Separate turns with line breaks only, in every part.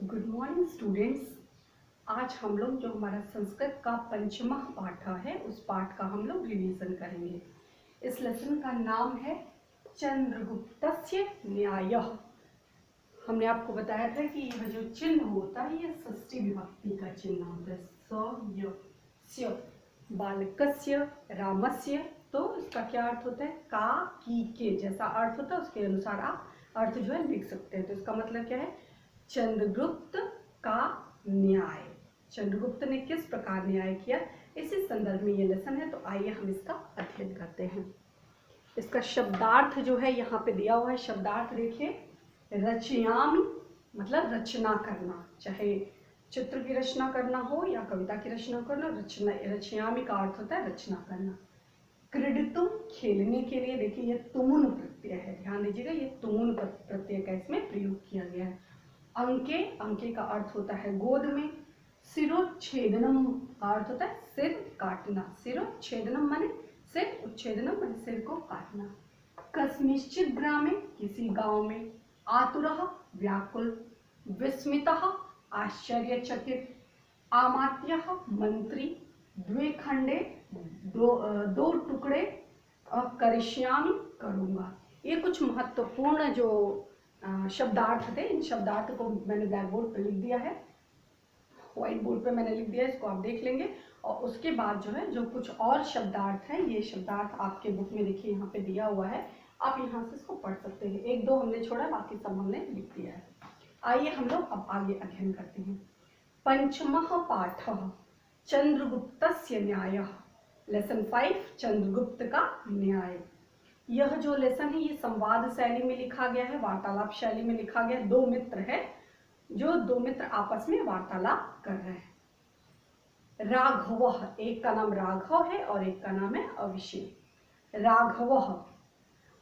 Good morning students. आज हम लोग जो हमारा संस्कृत का पंचमः पाठ है उस पाठ का हम लोग रिवीजन करेंगे। इस लेसन का नाम है चंद्रगुप्तस्य न्यायः। हमने आपको बताया था कि यह जो चिन्ह होता है ये षष्ठी विभक्ति का चिन्ह होता है। स य स्य बालकस्य रामस्य, तो इसका क्या अर्थ होता है? का की के जैसा अर्थ होता है उसके अनुसार आप अर्थ जो है लिख सकते हैं। तो इसका मतलब क्या है? चंद्रगुप्त का न्याय। चंद्रगुप्त ने किस प्रकार न्याय किया, इसी संदर्भ में ये लेसन है। तो आइए हम इसका अध्ययन करते हैं। इसका शब्दार्थ जो है यहाँ पे दिया हुआ है। शब्दार्थ देखिए, रचयामि मतलब रचना करना, चाहे चित्र की रचना करना हो या कविता की रचना करना। रचना, रचयामि का अर्थ होता है रचना करना। क्रीडितुम खेलने के लिए, देखिए ये तुमुन प्रत्यय है, ध्यान दीजिएगा ये तुमुन प्रत्यय का इसमें प्रयोग किया गया है। अंके, अंके का अर्थ होता है गोद में। सिरोच्छेदनम का अर्थ होता है सिर काटना। सिरोच्छेदनम माने सिर, उच्छेदनम माने सिर को काटना। कस्मिश्चित ग्रामे, किसी गांव में। आतुरः व्याकुल, विस्मितः आश्चर्यचकित, आमात्यः मंत्री, द्वे खंडे दो टुकड़े, करिष्यामि करूंगा। ये कुछ महत्वपूर्ण जो शब्दार्थ थे, इन शब्दार्थ को मैंने ब्लैक बोर्ड पर लिख दिया है, व्हाइट बोर्ड पे मैंने लिख दिया है, इसको आप देख लेंगे। और उसके बाद जो है जो कुछ और शब्दार्थ है, ये शब्दार्थ आपके बुक में देखिए यहाँ पे दिया हुआ है, आप यहाँ से इसको पढ़ सकते हैं। एक दो हमने छोड़ा, बाकी सब हमने लिख दिया है। आइए हम लोग अब आगे अध्ययन करते हैं। पंचमः पाठः चंद्रगुप्तस्य न्यायः। लेसन 5 चंद्रगुप्त का न्याय। यह जो लेसन है ये संवाद शैली में लिखा गया है, वार्तालाप शैली में लिखा गया है। दो मित्र है, जो दो मित्र आपस में वार्तालाप कर रहे हैं। राघवः, एक का नाम राघव है और एक का नाम है अभिषेक। राघवः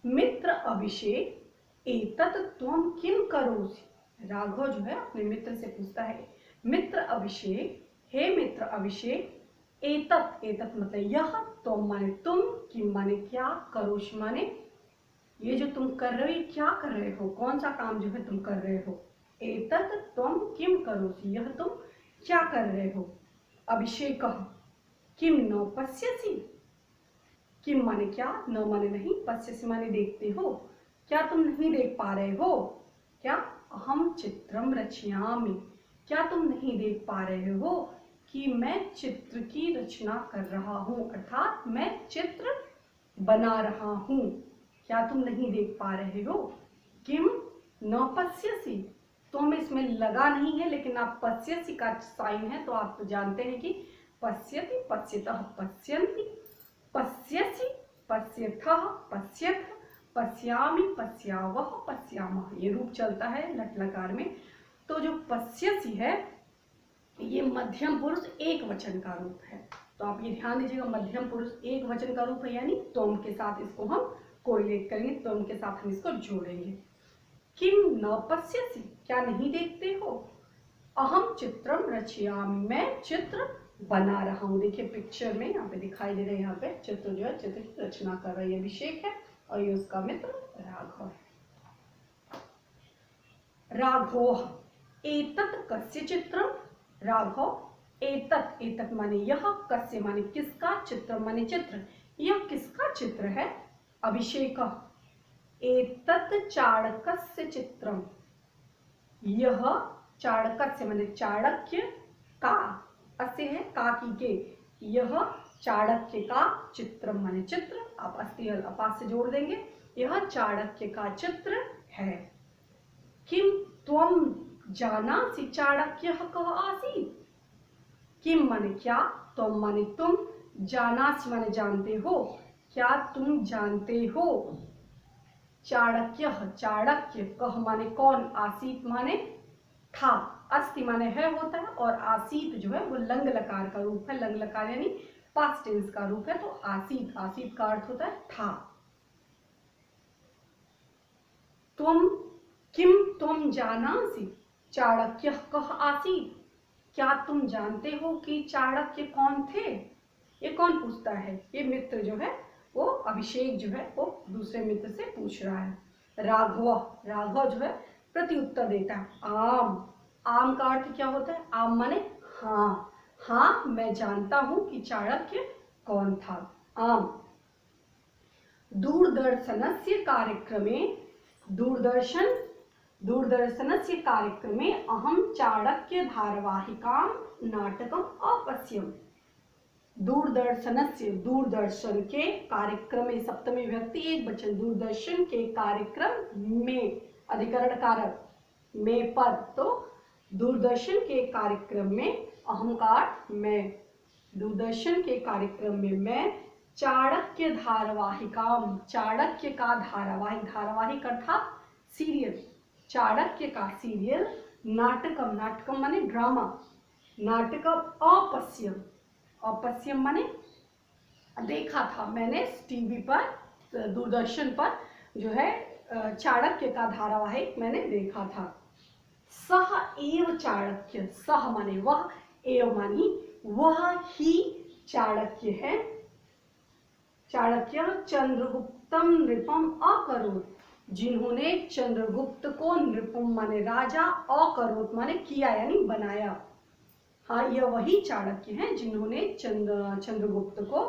मित्र अभिषेक एतत् त्वं किम करोसि। राघव जो है अपने मित्र से पूछता है, मित्र अभिषेक, हे मित्र अभिषेक, एतत्, एतत् मतलब यह, त्वं माने तुम, किम माने क्या, करोसि माने ये जो तुम कर रहे हो ये क्या कर रहे हो, कौन सा काम जो है तुम कर रहे हो। एतत् त्वं किम करोसि, यह तुम क्या कर रहे हो। अभिषेकः किम न पश्यसि, किम माने क्या, न माने नहीं, पश्यसि माने देखते हो, क्या तुम नहीं देख पा रहे हो। क्या, अहम चित्रम रचयामि, क्या तुम नहीं देख पा रहे हो कि मैं चित्र की रचना कर रहा हूँ, अर्थात मैं चित्र बना रहा हूँ। क्या तुम नहीं देख पा रहे हो। किम न पश्यसि, तो हमें इसमें लगा नहीं है, लेकिन आप पश्यसि का साइन है तो आप तो जानते हैं कि पश्यति, पश्यतः, पश्यन्ति, पश्यसि, पश्यथः, पश्यथ, पश्यामि, पश्यावः, पश्यामः, ये रूप चलता है लट लकार में। तो जो पश्यसि है ये मध्यम पुरुष एक वचन का रूप है, तो आप ये ध्यान दीजिएगा, मध्यम पुरुष एक वचन का रूप है, यानी तुम के साथ इसको हम कोरिलेट करेंगे, तुम के साथ हम इसको जोड़ेंगे। किम न पश्यसि, क्या नहीं देखते हो। अहम चित्रम रचयामि, मैं चित्र बना रहा हूँ। देखिए पिक्चर में यहाँ पे दिखाई दे रहा है, यहाँ पे चित्र जो है चित्र की रचना कर रहा है, ये अभिषेक है और ये उसका मित्र राघव है। राघव एतत् कस्य चित्रम। राघव एतत्, एतत् माने यह, कस्य माने किसका, चित्र माने चित्र, यह किसका चित्र है। अभिषेक एतत् चाणक्यस्य चित्रम, यह चाणक्य माने चाणक्य का, अस्य है का की के, यह चाणक्य का चित्र माने चित्र, आप अस्ति अपास से जोड़ देंगे, यह चाणक्य का चित्र है। किम त्वं जानासि चाणक्यः कः आसीत्। किम माने क्या, त्वं माने तुम, जानासि माने जानते हो, क्या तुम जानते हो। चाणक्यः चाणक्य, कः माने कौन, आसीत् माने था, अस्ति माने है होता है, और आसीत जो है वो लंग लकार का रूप है, लंग लकार यानी पास्ट टेंस का रूप है, तो आसीत, आसीत का अर्थ होता है था। तुम, किम त्वं जानासि चाणक्यः कः आसीत्, क्या तुम जानते हो कि चाणक्य कौन थे। ये कौन पूछता है, ये मित्र जो है वो अभिषेक जो है वो दूसरे मित्र से पूछ रहा है। राघव, राघव जो है प्रति उत्तर देता है, आम, आम का अर्थ क्या होता है? आम माने हाँ, हाँ मैं जानता हूं कि चाणक्य कौन था। आम। दूरदर्शनस्य कार्यक्रमे दूरदर्शनस्य कार्यक्रमे अहं चाणक्य धारावाहिकां नाटकम् अपश्यम्। दूरदर्शनस्य, दूरदर्शन के कार्यक्रम में, सप्तमी विभक्ति एक वचन, दूरदर्शन के कार्यक्रम में, अधिकरण कारक में पद, तो दूरदर्शन के कार्यक्रम में, अहम का अर्थ मैं, दूरदर्शन के कार्यक्रम में मैं चाणक्य धारावाहिकाम, चाणक्य का धारावाहिक, धारावाहिक अर्थात सीरियल, चाणक्य का सीरियल, नाटकम, नाटकम माने ड्रामा, नाटकम अपश्यम, अपश्यम माने देखा था मैंने टीवी पर, दूरदर्शन पर जो है चाणक्य का धारावाहिक मैंने देखा था। सह एव चाणक्य, सह माने वह, एव मानी वह ही चाणक्य है, चाणक्य चंद्रगुप्तम नृपम अकरोत्, जिन्होंने चंद्रगुप्त को, नृपम माने राजा, अकरोत् माने किया यानी बनाया। हाँ, यह वही चाणक्य हैं जिन्होंने चंद्रगुप्त को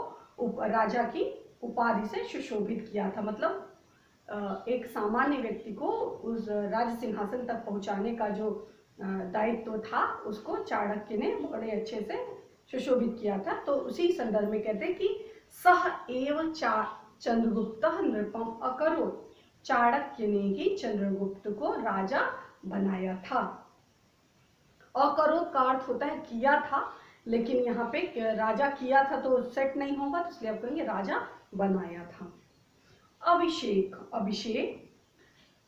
राजा की उपाधि से सुशोभित किया था। मतलब एक सामान्य व्यक्ति को उस राज सिंहासन तक पहुंचाने का जो दायित्व था, उसको चाणक्य ने बड़े अच्छे से सुशोभित किया था। तो उसी संदर्भ में कहते हैं कि सह एव चंद्रगुप्त नृपम अकरोत्, चाणक्य ने ही चंद्रगुप्त को राजा बनाया था। अकरोत् का अर्थ होता है किया था, लेकिन यहाँ पे राजा किया था तो सेट नहीं होगा, तो इसलिए आप कहेंगे राजा बनाया था। अभिषेक, अभिषेक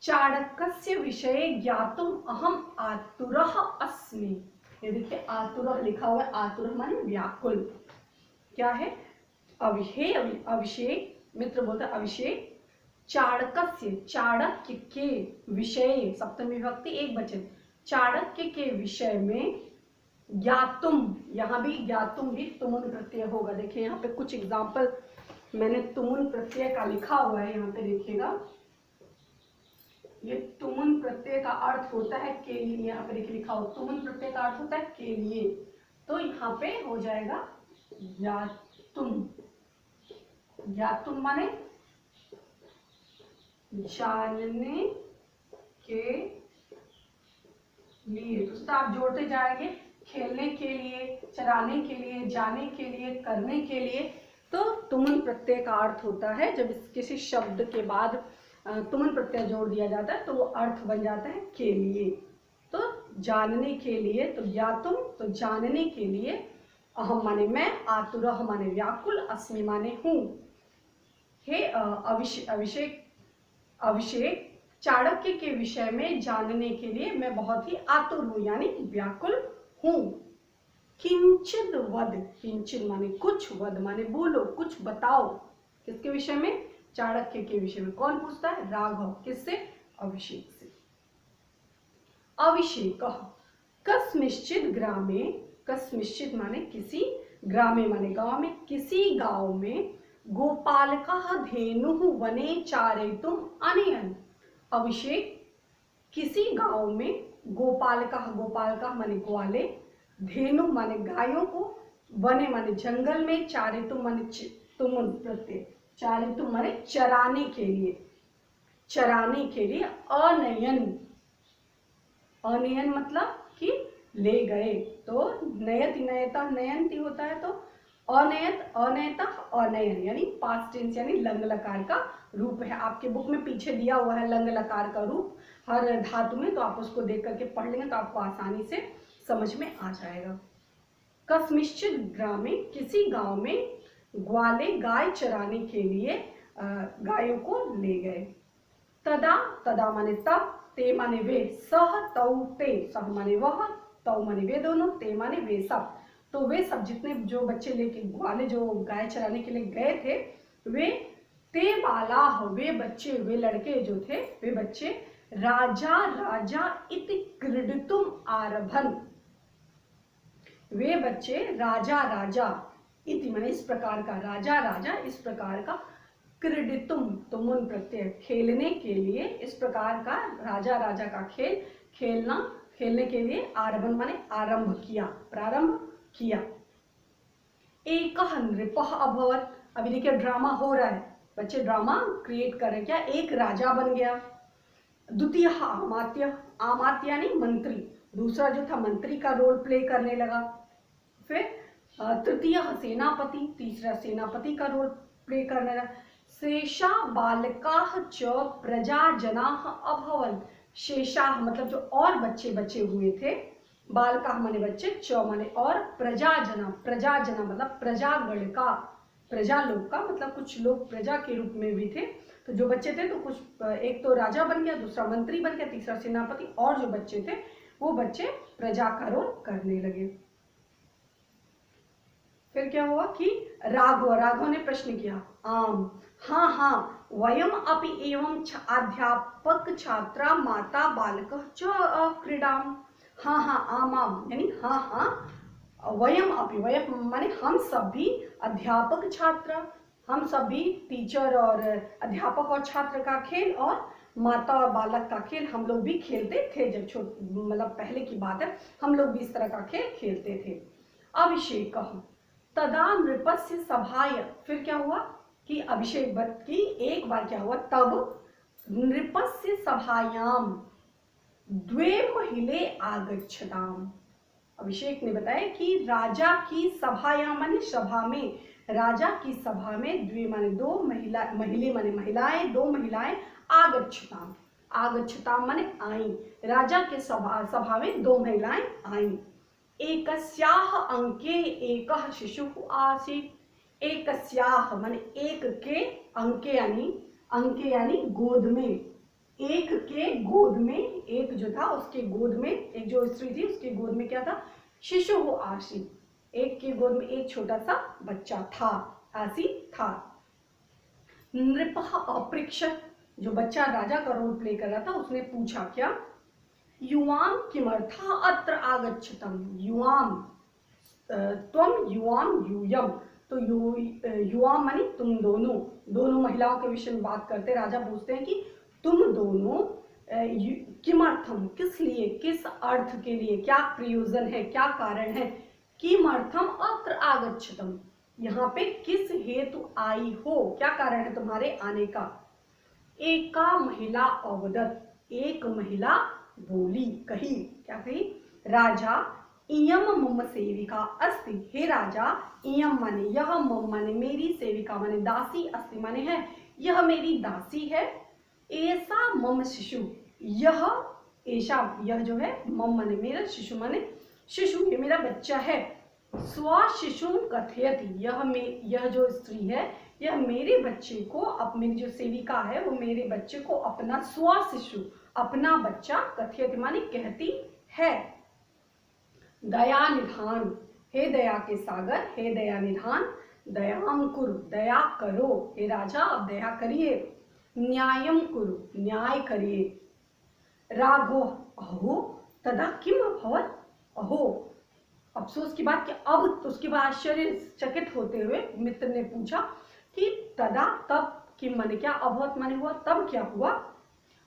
चाणक्यस्य विषये ज्ञातुम अहम आतुरः अस्मि। ये देखिए आतुरः लिखा हुआ है, आतुरः माने व्याकुल। क्या है? अभिषेक, मित्र बोलता है अभिषेक चाणक्य, चाणक्य के विषय, सप्तमी विभक्ति एक वचन, चाणक्य के विषय में ज्ञातुम, यहाँ भी ज्ञातुम भी तुमुन प्रत्यय होगा। देखिए यहाँ पे कुछ एग्जाम्पल मैंने तुमुन प्रत्यय का लिखा हुआ है, यहाँ पे देखिएगा। ये तुमुन प्रत्यय का अर्थ होता है के लिए, यहाँ पे देखिए लिखा हुआ, तुमुन प्रत्यय का अर्थ होता है के लिए, तो यहाँ पे हो जाएगा ज्ञातुम। ज्ञातुम माने जानने के लिए, तो आप जोड़ते जाएंगे, खेलने के लिए, चराने के लिए, जाने के लिए, करने के लिए। तो तुमुन प्रत्यय का अर्थ होता है जब किसी शब्द के बाद तुमुन प्रत्यय जोड़ दिया जाता है तो वो अर्थ बन जाता है के लिए। तो जानने के लिए, तो ज्ञातुम तो जानने के लिए, अहम माने मैं, आतुरः माने व्याकुल, अस्मि माने हूँ। हे अभिषेक चाणक्य के विषय में जानने के लिए मैं बहुत ही आतुर हूँ, यानी व्याकुल हूँ। किंचित वद, किंचित माने कुछ, वद माने बोलो, कुछ बताओ। किसके विषय में? चाणक्य के विषय में। कौन पूछता है? राघव। किससे? अभिषेक से। अभिषेक कस्मिश्चित ग्रामे, कस्मिश्चित माने किसी, ग्रामे माने गांव में, किसी गांव में गोपालकः धेनुः वने चारयितुम् अनयन्। अभिषेक किसी गांव में गोपालकः, गोपालकः माने ग्वाले, धेनु माने गायों को, वने माने जंगल में, चारयितुम् माने तुमुन प्रत्यय, चारयितुम् माने चराने के लिए, चराने के लिए, अनयन, अनयन मतलब कि ले गए। तो नयति नयता नयंती होता है, तो अनयत अनयता अनयन यानी पास्ट टेंस, यानी लंग लकार का रूप है। आपके बुक में पीछे दिया हुआ है लंग लकार का रूप हर धातु में, तो आप उसको देख करके पढ़ लेंगे तो आपको आसानी से समझ में आ जाएगा। कस्मिश्चित ग्रामे, किसी गांव में, ग्वाले गाय चराने के लिए गायों को ले गए। तदा, तदा माने तब, ते माने वे, सह तौ ते, सह माने वह, तौ माने वे दोनों, ते माने वे सब। तो वे सब जितने जो बच्चे लेके, ग्वाले जो गाय चराने के लिए गए थे, वे ते बालाह, वे बच्चे, वे लड़के जो थे, वे बच्चे राजा राजा इति क्रीडितुम आरभन, वे बच्चे राजा राजा इति माने इस प्रकार का, राजा राजा इस प्रकार का, क्रीडितुम तुमुन प्रत्यय खेलने के लिए, इस प्रकार का राजा राजा का खेल, खेलना, खेलने के लिए आरभन माने आरंभ किया, प्रारंभ किया। एकः नृपः अभवत्, अभी देखिए ड्रामा हो रहा है, बच्चे ड्रामा क्रिएट कर रहे हैं। क्या? एक राजा बन गया। द्वितीय आमात्य, आमात्य यानी मंत्री, दूसरा जो था मंत्री का रोल प्ले करने लगा। फिर तृतीय सेनापति, तीसरा सेनापति का रोल प्ले करने लगा। शेषा बालकाः च प्रजाजनाः अभवन्, शेषाः मतलब जो और बच्चे बचे हुए थे, बालकाः माने बच्चे, च माने और, प्रजाजना, प्रजाजना मतलब प्रजागण का, प्रजा लोग का मतलब कुछ लोग प्रजा के रूप में भी थे। तो जो बच्चे थे तो कुछ, एक तो राजा बन गया, दूसरा मंत्री बन गया, तीसरा सेनापति, और जो बच्चे थे वो बच्चे प्रजा का रोल करने लगे। फिर क्या हुआ कि राघव ने प्रश्न किया, आम, हाँ हाँ, वयम अपि एवं अध्यापक छात्रा माता बालक च क्रीडाम, हाँ हाँ, आम आम यानी हाँ हाँ, वयम अपि, वयम माने हम सब भी, अध्यापक छात्र, हम सभी टीचर और अध्यापक और छात्र का खेल, और माता और बालक का खेल हम लोग भी खेलते थे। जब मतलब पहले की बात है, हम लोग भी इस तरह का खेल खेलते थे। अभिषेक तदा नृपस्य सभाय, फिर क्या हुआ कि अभिषेक की एक बार क्या हुआ, तब नृपस्य सभायाम द्वे महिले आगच्छताम, अभिषेक ने बताया कि राजा की सभायाम माने सभा में, राजा की सभा में द्वे माने दो, महिले माने महिलाएं, दो महिलाएं, आगच्छताम, आगच्छताम माने आई, राजा के सभा में दो महिलाएं आई। एकस्याह अंके एकः शिशुः आसीत्, एकस्याह माने एक के, अंके यानी गोद में, एक के गोद में, एक जो था उसके गोद में, एक जो स्त्री थी उसके गोद में क्या था, शिशुः आसीत्, एक के गोद में एक छोटा सा बच्चा था, आसीत् था। नृपः अपृच्छत्, जो बच्चा राजा का रोल प्ले कर रहा था उसने पूछा क्या, युवाम किमर्थः अत्र आगच्छतम, युवाम, त्वम युवाम यूयम, तो युवाम माने तुम दोनों, दोनों महिलाओं के विषय में बात करते, राजा पूछते हैं कि तुम दोनों किमर्थम, किस लिए, किस अर्थ के लिए, क्या प्रयोजन है, क्या कारण है, किमर्थम अत्र आगच्छतम, यहाँ पे किस हेतु आई हो, क्या कारण है तुम्हारे आने का। एका महिला अवदत्, एक महिला बोली, कही, क्या कही, राजा इयम मम सेविका अस्ति, हे राजा, इयम माने यह, मम माने मेरी, सेविका माने दासी, अस्ति माने है, यह मेरी दासी है, ऐसा मम शिशु, यह, ऐसा यह जो है, मम माने मेरा, शिशु माने शिशु, ये मेरा बच्चा है, स्व शिशु कथयति, यह जो स्त्री है यह मेरे बच्चे को, मेरी जो सेविका है वो मेरे बच्चे को अपना स्व शिशु, अपना बच्चा, कथयति माने कहती है। दया निधान, हे दया के सागर, हे दया निधान, दयाम कुरु, दया करो, हे राजा आप दया करिए। न्यायम कुरु, न्याय करिए। राघो अहो तदा किम अभवत्, अहो अफसोस की बात कि अब, तो उसके बाद आश्चर्यचकित होते हुए मित्र ने पूछा कि तदा, तब, किम माने क्या, अभवत् माने हुआ, तब क्या हुआ।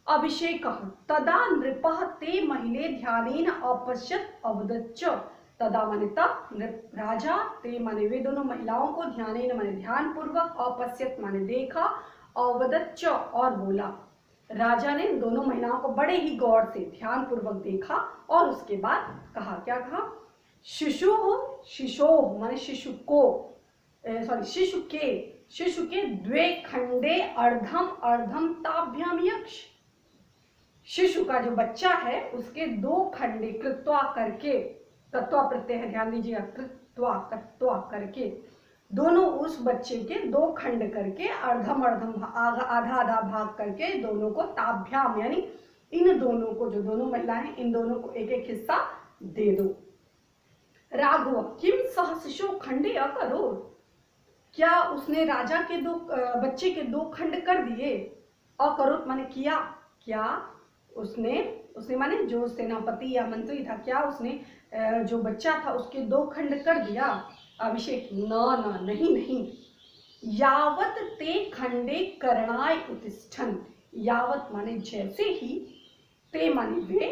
अभिषेक तदा नृपः ते महिले ध्यानेन अपश्यत् अवदच्च, तदा माने तब, राजा, ते माने वे दोनों महिलाओं को, ध्यानेन माने ध्यान पूर्वक, अपश्यत् माने देखा, अवदच्च और बोला, राजा ने दोनों महिलाओं को बड़े ही गौर से ध्यान पूर्वक देखा और उसके बाद कहा, क्या कहा, शिशु, शिशोः माने शिशु को, सॉरी शिशु के द्वे खंडे अर्धम अर्धम ताभ्याम यक्ष, शिशु का जो बच्चा है उसके दो खंडे, कृत्वा करके, तत्वा प्रत्यय है, ध्यान दीजिएगा, कृत्वा करके, दोनों उस बच्चे के दो खंड करके, अर्धम अर्धम आधा आधा भाग करके, दोनों को ताभ्याम यानी इन दोनों को, जो दोनों महिलाएं हैं इन दोनों को एक एक हिस्सा दे दो। राघव किम सह शिशु खंडे अकरोत्, क्या उसने राजा के दो बच्चे के दो खंड कर दिए, अकरोत् माने किया, क्या उसने माने जो सेनापति या मंत्री था, क्या उसने जो बच्चा था उसके दो खंड कर दिया। अभिषेक नहीं, यावत ते खंडे करणाय उत्तिष्ठन्, यावत माने जैसे ही, ते माने वे,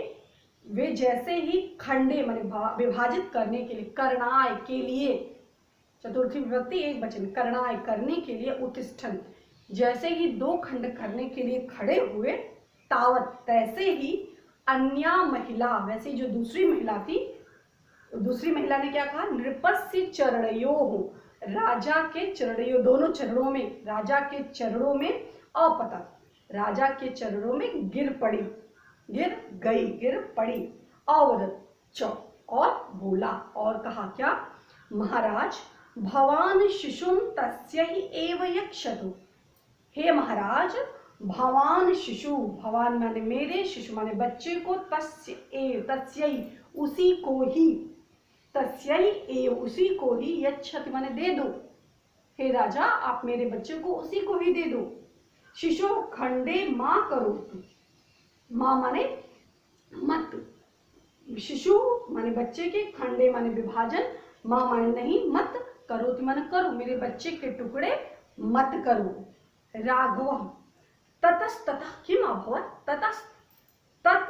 वे जैसे ही खंडे माने विभाजित करने के लिए, करनाय के लिए, चतुर्थी विभक्ति एक वचन, करनाय करने के लिए, उत्तिष्ठन् जैसे ही दो खंड करने के लिए खड़े हुए, तावत तैसे ही अन्या महिला, वैसे जो दूसरी महिला थी, दूसरी महिला ने क्या कहा, नृपस्य चरणयोः, राजा के चरणयों, दोनों चरणों में, राजा के चरणों में, अपतत राजा के चरणों में गिर पड़ी, गिर गई, गिर पड़ी, अवदत् च और बोला, और कहा क्या, महाराज भवान शिशुम तस्यै एव यक्षतु, हे महाराज भवान शिशु, भवान माने मेरे, शिशु माने बच्चे को, तस्य एव तस्यै उसी को ही, तस्यै एव उसी को ही, यच्छति माने दे दो, हे राजा आप मेरे बच्चे को उसी को ही दे दो। शिशु खंडे माँ करो, माँ माने मत, शिशु माने बच्चे के, खंडे माने विभाजन, माँ माने नहीं, मत, करोति माने करो, मेरे बच्चे के टुकड़े मत करो। राघव ततस्ततः किम अभवत्, तत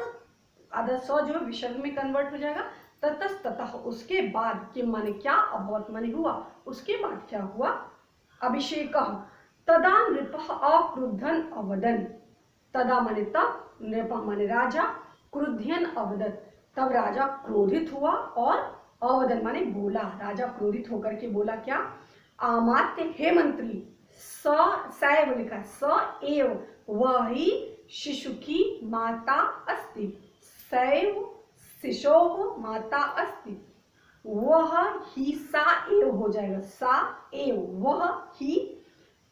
आधा सौ जो विसर्ग में कन्वर्ट हो जाएगा, ततस्ततः उसके बाद, किम माने क्या, अभवत् माने हुआ, उसके बाद क्या हुआ, अभिषेकः तदा नृपः अक्रुद्धन् अवदन्, तदा माने तब, नृपः माने राजा, क्रुध्यन् अवदत् तब राजा क्रोधित हुआ, और अवदन माने बोला, राजा क्रोधित होकर के बोला क्या, आमात्य हे मंत्री, सैव लिखा, स एव वह ही शिशु की माता अस्ति, सैव शिशोः माता अस्ति, वह ही सा एव हो जाएगा, सा एव वह ही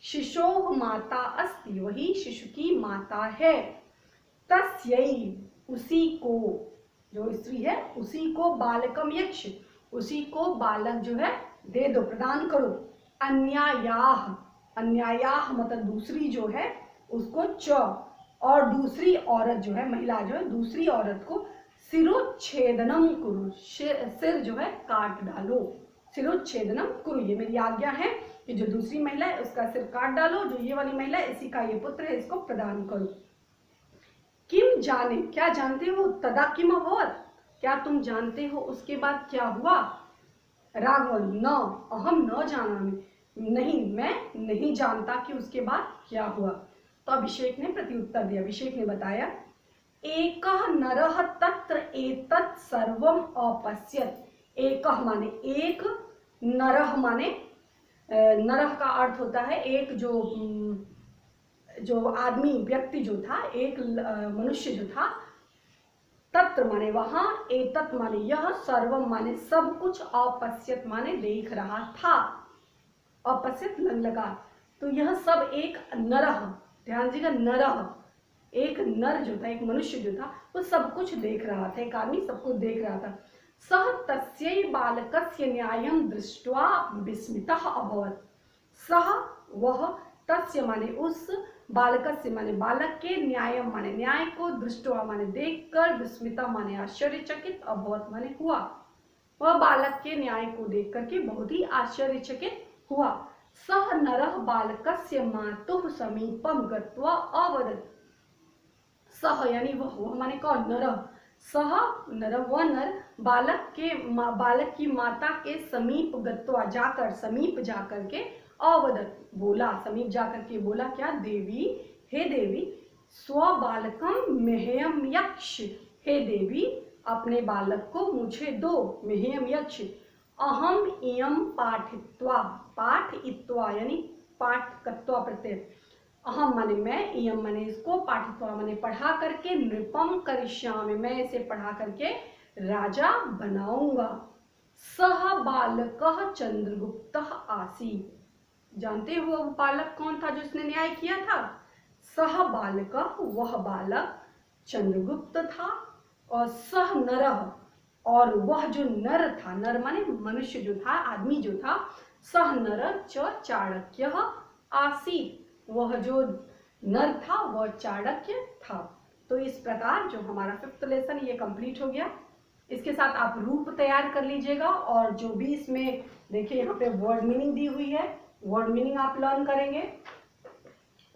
शिशोः माता अस्ति, वही शिशु की माता है, तस्यै उसी को, जो स्त्री है उसी को, बालकम यक्ष उसी को बालक जो है दे दो, प्रदान करो, अन्यायाः, अन्यायाः मतलब दूसरी जो है उसको, च और दूसरी औरत जो है, महिला जो है दूसरी औरत को, शिरोच्छेदनम कुरु, सिर जो है काट डालो, शिरोच्छेदनम कुरु, ये मेरी आज्ञा है कि जो दूसरी महिला है उसका सिर काट डालो, जो ये वाली महिला है इसी का ये पुत्र है इसको प्रदान करो। किम जाने, क्या जानते हो, तदा किम अभवत्, क्या तुम जानते हो उसके बाद क्या हुआ, राघव न अहम न जानामि, नहीं मैं नहीं जानता कि उसके बाद क्या हुआ। तो अभिषेक ने प्रत्युत्तर दिया, अभिषेक ने बताया, एकः नरः तत्र एतत् सर्वम् अपश्यत्, एकः माने एक, नरः माने, नरः का अर्थ होता है एक, जो आदमी व्यक्ति जो था, एक मनुष्य जो था, तत्र माने वहां, एतत् माने यह, सर्वम माने सब कुछ, अपश्यत माने देख रहा था, अपश्यत लगा, तो यह सब एक नरः, ध्यान दीजिएगा, नरः एक नर जो था, एक मनुष्य जो था वो सब कुछ देख रहा था, एक आदमी सब कुछ देख रहा था, सह तस्यै बालकस्य न्यायं दृष्ट्वा विस्मितः अभवत्, सह वह, तस्य माने उस, बालकस्य माने बालक के, न्यायम माने न्याय को, दृष्ट्वा माने देखकर, विस्मिता माने आश्चर्यचकित, अभवत् माने हुआ, वह बालक के न्याय को देख करके बहुत ही आश्चर्यचकित हुआ। सह नरः बालकस्य मातुः समीपम गत्वा अवदत्, सह यानी वह माने कौन, नरः, सह नर वह नर, बालक की माता के समीप गत्वा जाकर, समीप जाकर के, अवदत् बोला, समीप जाकर के बोला क्या, देवी हे देवी, स्व बालकम मह्यम यक्ष, हे देवी अपने बालक को मुझे दो, मह्यम यक्ष, अहम इयम पाठित्वा, पाठयित्वा यानी पाठ कत्वा प्रत्यय, अहम माने मैं, इयम माने इसको, पाठित्वा माने पढ़ा करके, नृपम करिष्यामि मैं इसे पढ़ा करके राजा बनाऊंगा। सह बालकः चंद्रगुप्तः आसीत्, जानते हो वो बालक कौन था जो इसने न्याय किया था, सह बालकः वह बालक, चंद्रगुप्त था, और सह नरः और वह जो नर था, नर माने मनुष्य जो था, आदमी जो था, सह नर च चाणक्य आसीत्, वह जो नर था वह चाणक्य था। तो इस प्रकार जो हमारा 5th लेसन ये कंप्लीट हो गया। इसके साथ आप रूप तैयार कर लीजिएगा, और जो भी इसमें देखिए यहाँ पे वर्ड मीनिंग दी हुई है, वर्ड मीनिंग आप लर्न करेंगे।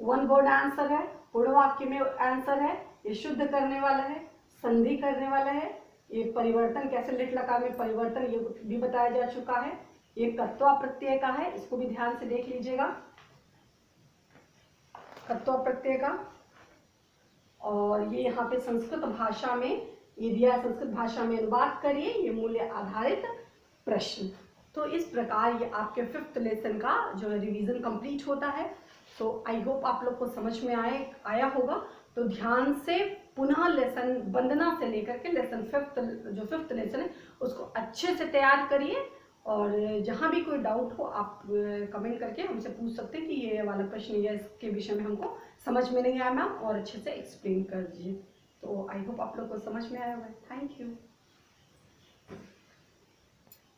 1 वर्ड आंसर है, पूर्ण वाक्य में आंसर है, ये शुद्ध करने वाला है, संधि करने वाला है। ये परिवर्तन, कैसे लिट लकार में परिवर्तन, ये भी बताया जा चुका है। ये कर्तव्य प्रत्यय का है, इसको भी ध्यान से देख लीजिएगा, कर्तव्य प्रत्यय का। और ये यहाँ पे संस्कृत भाषा में ये दिया, संस्कृत भाषा में अनुवाद करिए, ये मूल्य आधारित प्रश्न। तो इस प्रकार ये आपके 5th लेसन का जो है रिवीजन कंप्लीट होता है। तो आई होप आप लोग को समझ में आया होगा। तो ध्यान से पुनः लेसन वंदना से लेकर के लेसन 5th लेसन है उसको अच्छे से तैयार करिए। और जहाँ भी कोई डाउट हो आप कमेंट करके हमसे पूछ सकते हैं कि ये वाला प्रश्न या इसके विषय में हमको समझ में नहीं आया मैम, और अच्छे से एक्सप्लेन कर दीजिए। तो आई होप आप लोग को समझ में आया होगा। Thank you.